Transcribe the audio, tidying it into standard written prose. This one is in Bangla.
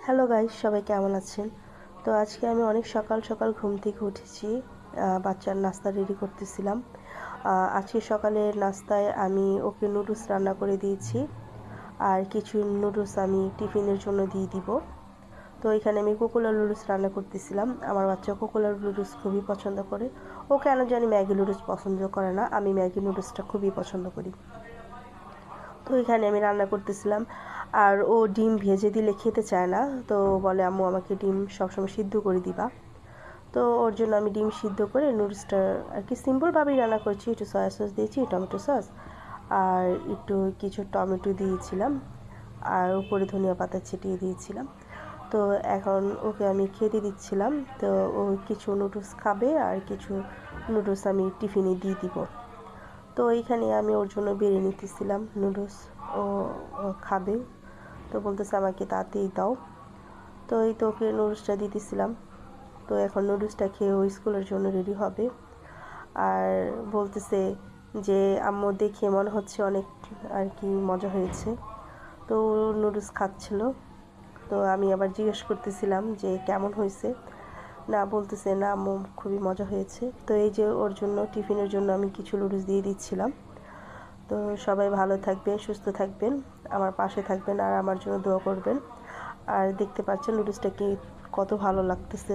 হ্যালো গাইস, সবাই কেমন আছেন? তো আজকে আমি অনেক সকাল সকাল ঘুম থেকে উঠেছি। বাচ্চার নাস্তা রেডি করতেছিলাম। আজকে সকালের নাস্তায় আমি ওকে নুডলস রান্না করে দিয়েছি, আর কিছু নুডলস আমি টিফিনের জন্য দিয়ে দিব। তো এখানে আমি কোকোলা নুডলস রান্না করতেছিলাম। আমার বাচ্চা কোকোলা নুডলস খুবই পছন্দ করে। ও কেন জানি ম্যাগি নুডলস পছন্দ করে না, আমি ম্যাগি নুডলসটা খুবই পছন্দ করি। তো এখানে আমি রান্না করতেছিলাম, আর ও ডিম ভেজে দিলে খেতে চায় না। তো বলে, আম্মু আমাকে ডিম সবসময় সিদ্ধ করে দিবা। তো ওর জন্য আমি ডিম সিদ্ধ করে নুডলসটা আর কি সিম্পলভাবেই রান্না করছি। একটু সয়া সস দিয়েছি, টমেটো সস, আর একটু কিছু টমেটো দিয়েছিলাম, আর উপরে ধনিয়া পাতা ছিটিয়ে দিয়েছিলাম। তো এখন ওকে আমি খেতে দিচ্ছিলাম। তো ও কিছু নুডলস খাবে, আর কিছু নুডলস আমি টিফিনে দিয়ে দিব। তো এইখানে আমি ওর জন্য বেড়ে নিতেছিলাম নুডলস। ও খাবে, তো বলতেছে আমাকে তাতেই দাও। তো এই তো ওকে নুডলসটা দিতেছিলাম। তো এখন নুডলসটা খেয়ে ও স্কুলের জন্য রেডি হবে। আর বলতেছে যে আম্মু দেখে মনে হচ্ছে অনেক আর কি মজা হয়েছে। তো নুডলস খাচ্ছিল। তো আমি আবার জিজ্ঞেস করতেছিলাম যে কেমন হয়েছে। না, বলতেছে না আম্মু খুবই মজা হয়েছে। তো এই যে ওর জন্য টিফিনের জন্য আমি কিছু নুডলস দিয়ে দিচ্ছিলাম। তো সবাই ভালো থাকবেন, সুস্থ থাকবেন, আমার পাশে থাকবেন, আর আমার জন্য দোয়া করবেন। আর দেখতে পাচ্ছেন নুডলসটা কি কত ভালো লাগতেছে।